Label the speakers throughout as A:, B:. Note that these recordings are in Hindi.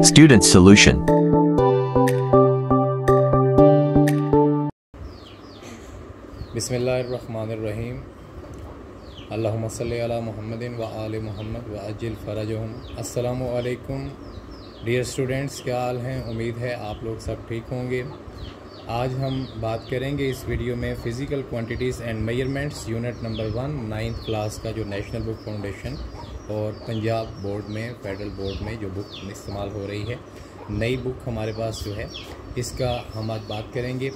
A: Student solution.
B: बिस्मिल्लाहिर्रहमानिर्रहीम। अल्लाहुम्मा सल्ली अला मुहम्मदिन व आले मुहम्मद व अज्जिल फरजहुम। अस्सलामु अलैकुम डियर स्टूडेंट्स, क्या हाल हैं? उम्मीद है आप लोग सब ठीक होंगे। आज हम बात करेंगे इस वीडियो में physical quantities and measurements unit number 1 9th class का जो नेशनल बुक फाउंडेशन और पंजाब बोर्ड में, फेडरल बोर्ड में जो बुक इस्तेमाल हो रही है, नई बुक हमारे पास जो है, इसका हम आज बात करेंगे।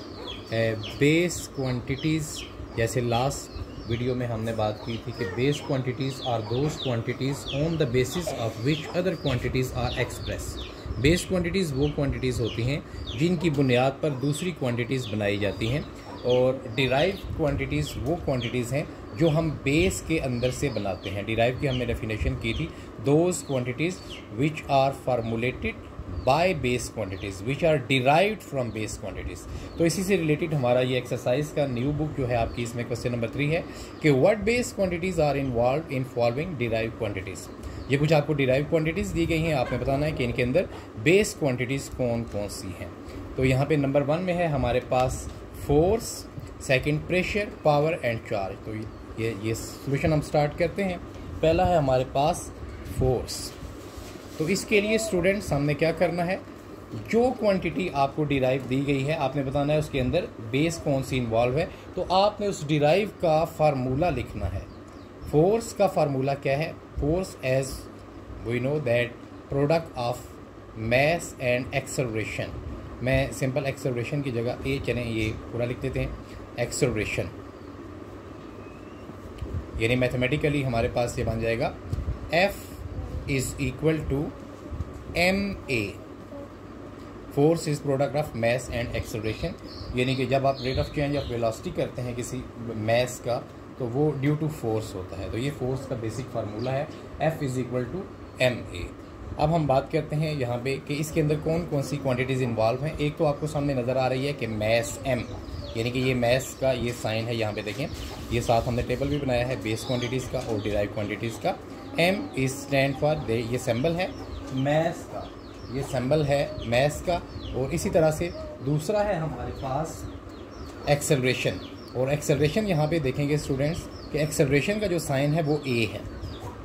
B: बेस क्वांटिटीज़, जैसे लास्ट वीडियो में हमने बात की थी कि base quantities are those quantities on the basis of which other quantities are express. Base quantities वो क्वांटिटीज़ होती हैं जिनकी बुनियाद पर दूसरी क्वांटिटीज़ बनाई जाती हैं, और डिराइव क्वांटिटीज़ वो क्वांटिटीज़ हैं जो हम बेस के अंदर से बनाते हैं। डिराइव की हमने डेफिनेशन की थी, those quantities which are formulated by base quantities which are derived from base quantities. तो इसी से रिलेटेड हमारा ये एक्सरसाइज का न्यू बुक जो है आपकी, इसमें क्वेश्चन नंबर 3 है कि what base quantities are involve in following derive quantities. ये कुछ आपको डिराइव क्वांटिटीज़ दी गई हैं, आपने बताना है कि इनके अंदर बेस क्वांटिटीज़ कौन कौन सी हैं। तो यहाँ पे नंबर 1 में है हमारे पास force, second pressure, power and charge. तो ये सॉल्यूशन हम स्टार्ट करते हैं। पहला है हमारे पास फोर्स। तो इसके लिए स्टूडेंट्स हमने क्या करना है, जो क्वांटिटी आपको डिराइव दी गई है आपने बताना है उसके अंदर बेस कौन सी इन्वॉल्व है। तो आपने उस डिराइव का फार्मूला लिखना है। फोर्स का फार्मूला क्या है? Force as we know that product of mass and acceleration. मैं सिंपल एक्सेलरेशन की जगह ये पूरा लिख देते हैं, एक्सेलरेशन, यानी मैथमेटिकली हमारे पास ये बन जाएगा F is equal to ma। Force is product of mass and acceleration, यानी कि जब आप rate of change of velocity करते हैं किसी मास का, तो वो ड्यू टू फोर्स होता है। तो ये फोर्स का बेसिक फार्मूला है, F is equal to ma। अब हम बात करते हैं यहाँ पे कि इसके अंदर कौन कौन सी क्वांटिटीज़ इन्वॉल्व हैं। एक तो आपको सामने नज़र आ रही है कि मास m, यानी कि ये मास का ये साइन है, यहाँ पे देखें, ये साथ हमने टेबल भी बनाया है बेस क्वांटिटीज़ का और डिराइव क्वांटिटीज़ का। m इज स्टैंड फॉर, ये सिंबल है मास का, ये सिंबल है मास का। और इसी तरह से दूसरा है हमारे पास एक्सेलरेशन, और एक्सेलरेशन यहाँ पे देखेंगे स्टूडेंट्स कि एक्सेलरेशन का जो साइन है वो a है।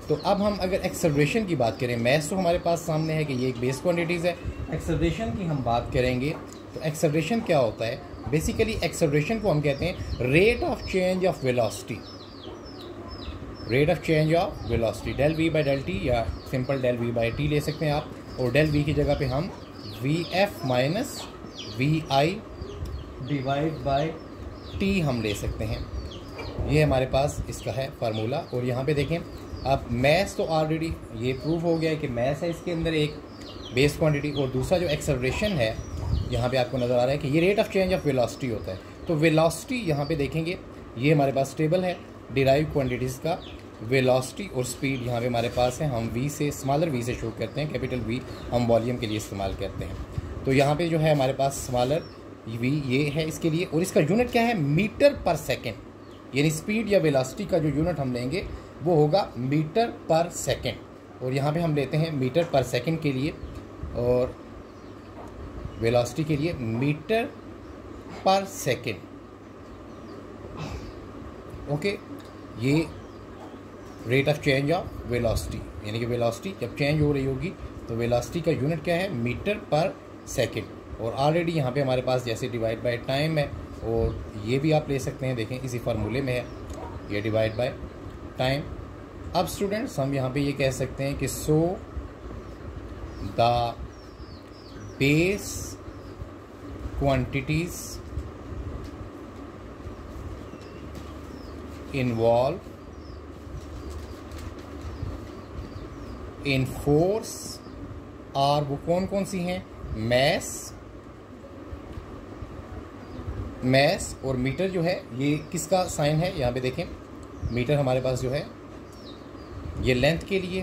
B: तो अब हम अगर एक्सेलरेशन की बात करें, मास तो हमारे पास सामने है कि ये एक बेस क्वांटिटीज़ है। एक्सेलरेशन की हम बात करेंगे तो एक्सेलरेशन क्या होता है? बेसिकली एक्सेलरेशन को हम कहते हैं rate of change of velocity, rate of change of velocity, del V by del T, या simple del V by T ले सकते हैं आप। और डेल वी की जगह पे हम V F minus V I divide by T हम ले सकते हैं। ये हमारे पास इसका है फार्मूला। और यहाँ पे देखें, अब मैथ्स तो ऑलरेडी ये प्रूव हो गया है कि मैथ्स है इसके अंदर एक बेस क्वांटिटी, और दूसरा जो एक्सेलरेशन है यहाँ पे आपको नज़र आ रहा है कि ये rate of change of velocity होता है। तो वेलोसिटी यहाँ पे देखेंगे, ये हमारे पास टेबल है डिराइव क्वांटिटीज़ का। वेलोसिटी और स्पीड यहाँ पे हमारे पास है, हम वी से, स्मॉलर वी से शो करते हैं, कैपिटल वी हम वॉल्यूम के लिए इस्तेमाल करते हैं। तो यहाँ पे जो है हमारे पास स्मॉलर वी ये है इसके लिए, और इसका यूनिट क्या है? मीटर पर सेकेंड, यानी स्पीड या वेलोसिटी का जो यूनिट हम लेंगे वो होगा मीटर पर सेकेंड। और यहाँ पे हम लेते हैं मीटर पर सेकेंड के लिए, और वेलोसिटी के लिए मीटर पर सेकेंड। ओके, ये rate of change of velocity, यानी कि वेलोसिटी जब चेंज हो रही होगी तो वेलोसिटी का यूनिट क्या है? मीटर पर सेकेंड। और ऑलरेडी यहाँ पे हमारे पास जैसे डिवाइड बाय टाइम है, और ये भी आप ले सकते हैं, देखें इसी फार्मूले में है, ये डिवाइड बाय टाइम। अब स्टूडेंट्स हम यहाँ पे ये कह सकते हैं कि so the base quantities involve in force are, वो कौन कौन सी हैं? मैस और मीटर जो है, ये किसका साइन है? यहाँ पे देखें, मीटर हमारे पास जो है ये लेंथ के लिए,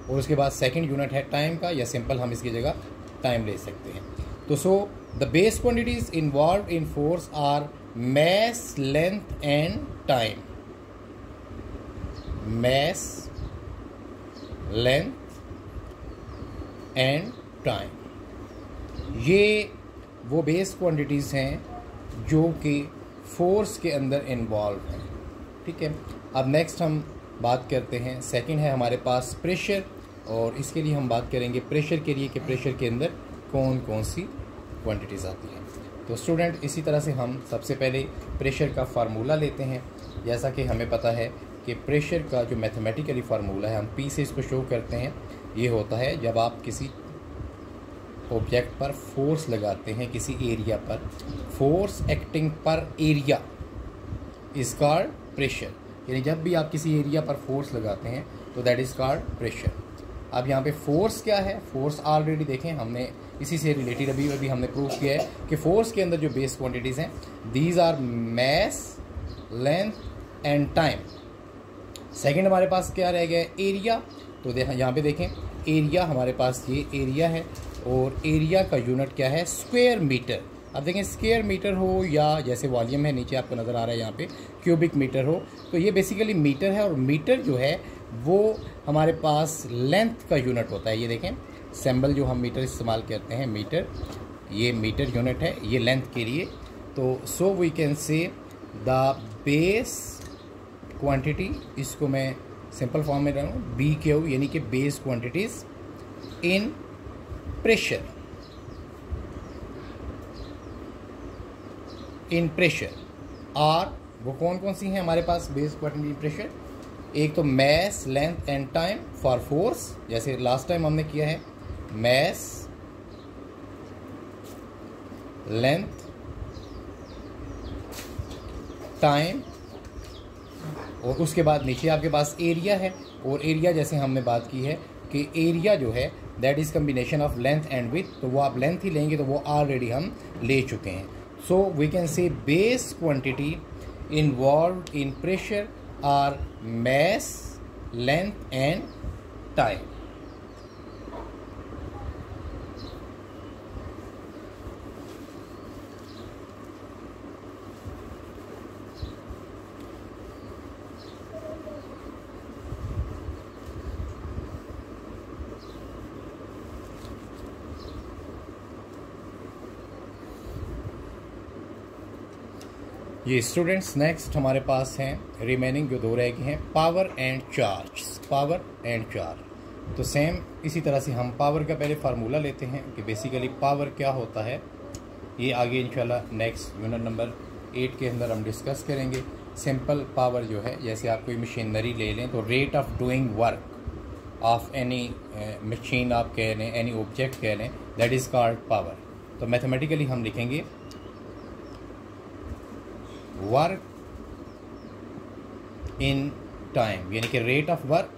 B: और उसके बाद सेकंड यूनिट है टाइम का, या सिंपल हम इसकी जगह टाइम ले सकते हैं। तो so the base quantities involve in force are mass, length and time. Mass, length and time. ये वो बेस क्वांटिटीज़ हैं जो कि फोर्स के अंदर इन्वॉल्व हैं, ठीक है। अब नेक्स्ट हम बात करते हैं, सेकंड है हमारे पास प्रेशर, और इसके लिए हम बात करेंगे प्रेशर के लिए कि प्रेशर के अंदर कौन कौन सी क्वांटिटीज़ आती हैं। तो स्टूडेंट, इसी तरह से हम सबसे पहले प्रेशर का फार्मूला लेते हैं। जैसा कि हमें पता है कि प्रेशर का जो मैथमेटिकली फार्मूला है, हम पी से इसको शो करते हैं। ये होता है जब आप किसी ऑब्जेक्ट पर फोर्स लगाते हैं, किसी एरिया पर, फोर्स एक्टिंग पर एरिया इज कॉल्ड प्रेशर। यानी जब भी आप किसी एरिया पर फोर्स लगाते हैं तो दैट इज़ कॉल्ड प्रेशर। अब यहाँ पे फोर्स क्या है? फोर्स ऑलरेडी देखें हमने, इसी से रिलेटेड अभी हमने प्रूव किया है कि फोर्स के अंदर जो बेस क्वांटिटीज़ हैं, these are mass, length and time. Second हमारे पास क्या रह गया? एरिया। तो यहाँ पे देखें, एरिया हमारे पास ये एरिया है, और एरिया का यूनिट क्या है? Square metre. अब देखें, स्क्वायर मीटर हो या जैसे वॉल्यूम है नीचे आपको नज़र आ रहा है यहाँ पे क्यूबिक मीटर हो, तो ये बेसिकली मीटर है। और मीटर जो है वो हमारे पास लेंथ का यूनिट होता है। ये देखें सिंबल जो हम मीटर इस्तेमाल करते हैं, मीटर, ये मीटर यूनिट है, ये लेंथ के लिए। तो so we can say the base quantity, इसको मैं सिंपल फॉर्म में रखूँ, बी क्यू, यानी कि बेस क्वांटिटीज़ इन प्रेशर, इन प्रेशर। और वो कौन कौन सी हैं हमारे पास बेस क्वांटिटी प्रेशर? एक तो mass, length and time for force, जैसे लास्ट टाइम हमने किया है, मैस, लेंथ, टाइम, और उसके बाद नीचे आपके पास एरिया है। और एरिया जैसे हमने बात की है कि एरिया जो है that is combination of length and width, तो वो आप लेंथ ही लेंगे तो वो ऑलरेडी हम ले चुके हैं। So we can say base quantity involve in pressure are mass, length and time. ये स्टूडेंट्स, नेक्स्ट हमारे पास हैं रिमेनिंग जो दो रह गए हैं, power and charge. Power and charge, तो सेम इसी तरह से हम पावर का पहले फार्मूला लेते हैं कि बेसिकली पावर क्या होता है। ये आगे इंशाल्लाह नेक्स्ट यूनिट नंबर 8 के अंदर हम डिस्कस करेंगे। सिंपल पावर जो है, जैसे आप कोई मशीनरी ले लें तो rate of doing work of any machine आप कह लें, एनी ऑब्जेक्ट कह लें, दैट इज़ कॉल्ड पावर। तो मैथमेटिकली हम लिखेंगे वर्क इन टाइम, यानी कि rate of work,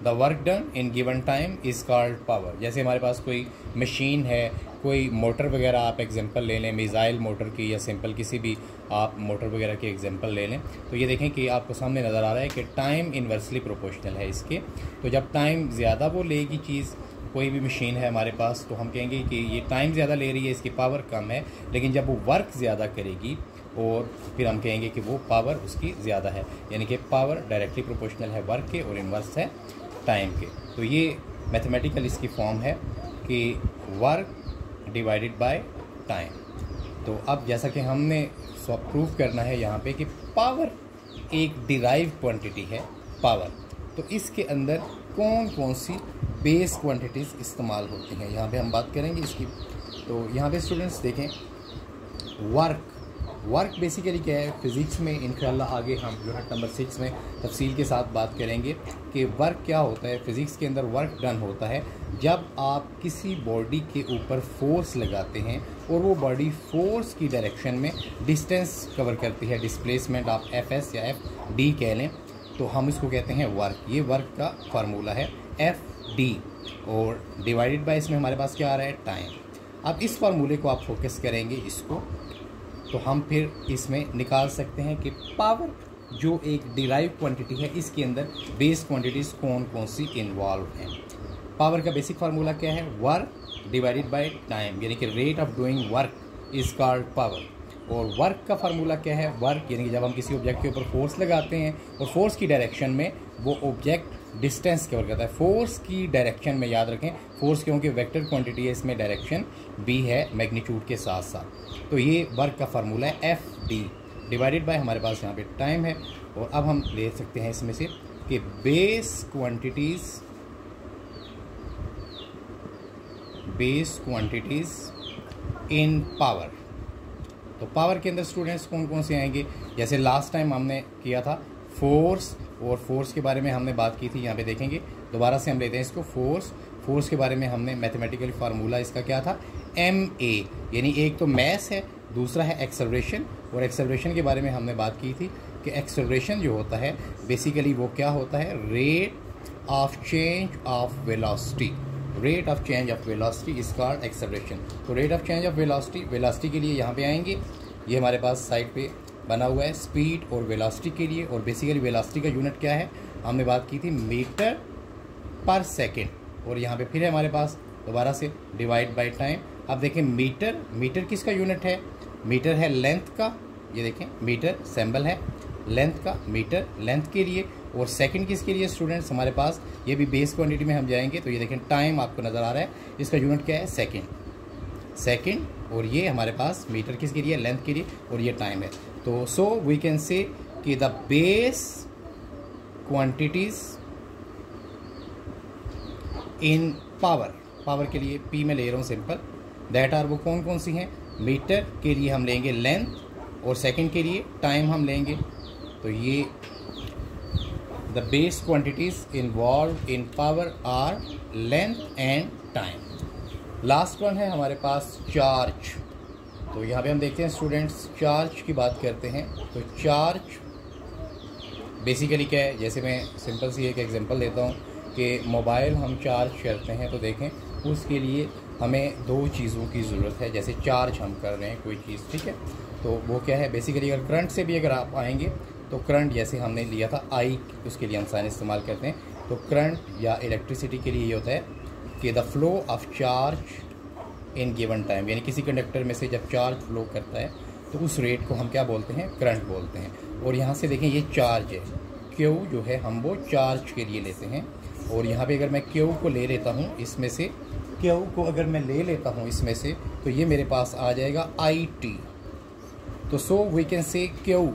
B: the work done in given time is called power. जैसे हमारे पास कोई मशीन है, कोई मोटर वगैरह आप एग्जांपल ले लें, मिसाइल मोटर की या सिंपल किसी भी आप मोटर वगैरह की एग्जांपल ले लें, तो ये देखें कि आपको सामने नज़र आ रहा है कि टाइम इन्वर्सली प्रोपोर्शनल है इसके। तो जब टाइम ज़्यादा वो लेगी चीज़, कोई भी मशीन है हमारे पास, तो हम कहेंगे कि ये टाइम ज़्यादा ले रही है, इसकी पावर कम है। लेकिन जब वो वर्क ज़्यादा करेगी और फिर हम कहेंगे कि वो पावर उसकी ज़्यादा है, यानी कि पावर डायरेक्टली प्रोपोर्शनल है वर्क के और इन्वर्स है टाइम के। तो ये मैथमेटिकल इसकी फॉर्म है कि वर्क डिवाइडेड बाय टाइम। तो अब जैसा कि हमने प्रूफ करना है यहाँ पे कि पावर एक डिराइव क्वांटिटी है पावर, तो इसके अंदर कौन कौन सी बेस क्वांटिटीज़ इस्तेमाल होती हैं, यहाँ पे हम बात करेंगे इसकी। तो यहाँ पे स्टूडेंट्स देखें, वर्क बेसिकली क्या है, फिज़िक्स में इंशाल्लाह आगे हम यूनिट नंबर 6 में तफसील के साथ बात करेंगे कि वर्क क्या होता है। फिज़िक्स के अंदर वर्क डन होता है जब आप किसी बॉडी के ऊपर फोर्स लगाते हैं और वो बॉडी फोर्स की डायरेक्शन में डिस्टेंस कवर करती है, डिस्प्लेसमेंट आप Fs या Fd कह लें, तो हम इसको कहते हैं वर्क। ये वर्क का फार्मूला है Fd, और डिवाइडेड बाय इसमें हमारे पास क्या आ रहा है, टाइम। अब इस फार्मूले को आप फोकस करेंगे इसको, तो हम फिर इसमें निकाल सकते हैं कि पावर जो एक डिराइव क्वांटिटी है, इसके अंदर बेस क्वांटिटीज़ कौन कौन सी इन्वॉल्व हैं। पावर का बेसिक फार्मूला क्या है, वर्क डिवाइडेड बाय टाइम, यानी कि rate of doing work is called power. और वर्क का फार्मूला क्या है, वर्क यानी कि जब हम किसी ऑब्जेक्ट के ऊपर फोर्स लगाते हैं और फोर्स की डायरेक्शन में वो ऑब्जेक्ट डिस्टेंस कवर करता है। फोर्स की डायरेक्शन में याद रखें, फोर्स क्योंकि वेक्टर क्वांटिटी है, इसमें डायरेक्शन भी है मैग्नीट्यूड के साथ साथ। तो ये वर्क का फार्मूला है FD डिवाइडेड बाय हमारे पास यहाँ पे टाइम है। और अब हम ले सकते हैं इसमें से कि बेस क्वांटिटीज़ इन पावर। तो पावर के अंदर स्टूडेंट्स कौन कौन से आएंगे, जैसे लास्ट टाइम हमने किया था फोर्स, और फोर्स के बारे में हमने बात की थी, यहाँ पे देखेंगे दोबारा से हम लेते हैं इसको। फोर्स के बारे में हमने मैथमेटिकल फार्मूला इसका क्या था, ma, यानी एक तो मैस है, दूसरा है एक्सेलरेशन। और एक्सेलरेशन के बारे में हमने बात की थी कि एक्सेलरेशन जो होता है बेसिकली वो क्या होता है, rate of change of velocity. Rate of change of velocity is called acceleration. तो rate of change of velocity के लिए यहाँ पे आएंगे, ये हमारे पास साइड पे बना हुआ है स्पीड और वेलोसिटी के लिए। और बेसिकली वेलोसिटी का यूनिट क्या है, हमने बात की थी मीटर पर सेकेंड। और यहाँ पे फिर है हमारे पास दोबारा से डिवाइड बाय टाइम। अब देखें मीटर किसका यूनिट है, मीटर है लेंथ का, ये देखें मीटर सिंबल है लेंथ का, मीटर लेंथ के लिए। और सेकंड किसके लिए स्टूडेंट्स, हमारे पास ये भी बेस क्वांटिटी में हम जाएंगे तो ये देखें टाइम आपको नज़र आ रहा है, इसका यूनिट क्या है सेकंड। और ये हमारे पास मीटर किसके लिए, लेंथ के लिए, और ये टाइम है। तो सो वी कैन से कि the base quantities in power के लिए P में ले रहा हूँ सिंपल, दैट आर वो कौन कौन सी हैं, मीटर के लिए हम लेंगे लेंथ, और सेकंड के लिए टाइम हम लेंगे। तो ये the base quantities involve in power are length and time. Last one है हमारे पास चार्ज। तो यहाँ पे हम देखते हैं स्टूडेंट्स, चार्ज की बात करते हैं। तो चार्ज बेसिकली क्या है, जैसे मैं सिंपल सी एक एग्जांपल देता हूँ कि मोबाइल हम चार्ज करते हैं तो देखें उसके लिए हमें दो चीज़ों की ज़रूरत है। जैसे चार्ज हम कर रहे हैं कोई चीज़, ठीक है, तो वो क्या है बेसिकली, अगर करंट से भी अगर आप आएंगे तो करंट जैसे हमने लिया था आई, उसके लिए हम साइन इस्तेमाल करते हैं। तो करंट या इलेक्ट्रिसिटी के लिए ये होता है कि the flow of charge in given time, यानी किसी कंडक्टर में से जब चार्ज फ्लो करता है तो उस रेट को हम क्या बोलते हैं, करंट बोलते हैं। और यहाँ से देखें ये चार्ज है, क्यू जो है हम वो चार्ज के लिए लेते हैं। और यहाँ पे अगर मैं क्यू को ले लेता हूँ इसमें से, क्यू को अगर मैं ले लेता हूँ इसमें से, तो ये मेरे पास आ जाएगा IT। तो so we can say Q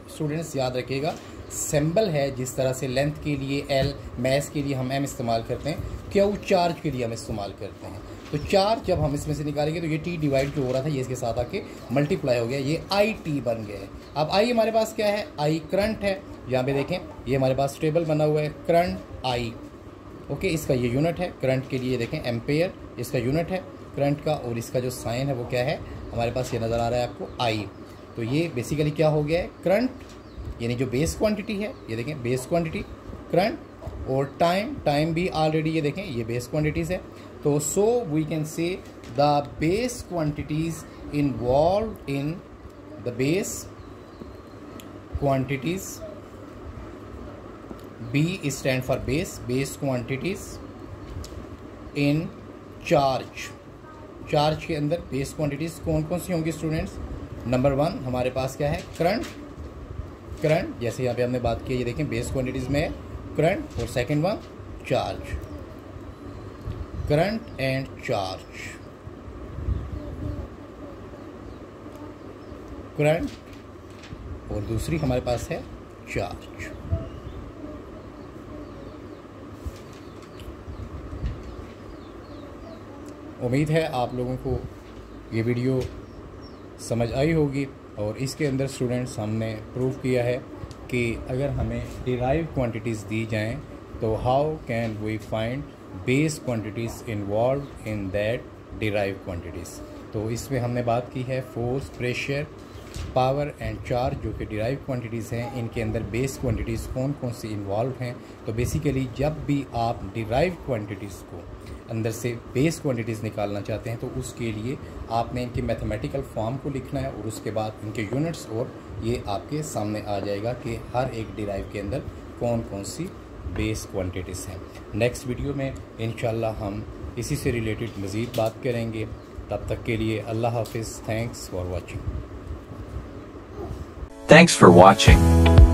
B: students याद रखिएगा सिंबल है, जिस तरह से लेंथ के लिए L, मैस के लिए हम M इस्तेमाल करते हैं, क्यू चार्ज के लिए हम इस्तेमाल करते हैं। तो चार्ज जब हम इसमें से निकालेंगे तो ये T डिवाइड जो हो रहा था ये इसके साथ आके मल्टीप्लाई हो गया, ये IT बन गया है। अब I हमारे पास क्या है, I करंट है। यहाँ पे देखें ये हमारे पास टेबल बना हुआ है करंट I, ओके, इसका ये यूनिट है करंट के लिए, देखें एम्पेयर इसका यूनिट है करंट का, और इसका जो साइन है वो क्या है हमारे पास, ये नज़र आ रहा है आपको I। तो ये बेसिकली क्या हो गया है, करंट यानी जो बेस क्वांटिटी है, ये देखें बेस क्वांटिटी करंट, और टाइम भी ऑलरेडी ये देखें ये बेस क्वांटिटीज़ है। तो so we can say the base quantities involve in the base quantities, B stand for base quantities in charge के अंदर बेस क्वांटिटीज़ कौन कौन सी होंगी स्टूडेंट्स। नंबर 1 हमारे पास क्या है, करंट, जैसे यहाँ पे हमने बात की, ये देखें बेस क्वांटिटीज़ में है करंट, और second one charge, current and charge, current, और दूसरी हमारे पास है चार्ज। उम्मीद है आप लोगों को ये वीडियो समझ आई होगी, और इसके अंदर स्टूडेंट्स हमने प्रूव किया है कि अगर हमें डिराइव क्वांटिटीज़ दी जाएं तो how can we find base quantities involve in that derive quantities. तो इसमें हमने बात की है force, pressure, power and charge जो कि डिराइव क्वांटिटीज़ हैं, इनके अंदर बेस क्वांटिटीज़ कौन कौन सी इन्वॉल्व हैं। तो बेसिकली जब भी आप डिराइव क्वांटिटीज़ को अंदर से बेस क्वांटिटीज़ निकालना चाहते हैं तो उसके लिए आपने इनके मैथमेटिकल फॉर्म को लिखना है, और उसके बाद इनके यूनिट्स, और ये आपके सामने आ जाएगा कि हर एक डिराइव के अंदर कौन कौन सी बेस क्वांटिटीज़ हैं। नेक्स्ट वीडियो में इंशाल्लाह हम इसी से रिलेटेड मज़ीद बात करेंगे। तब तक के लिए अल्लाह हाफिज़। Thanks for watching.
A: Thanks for watching.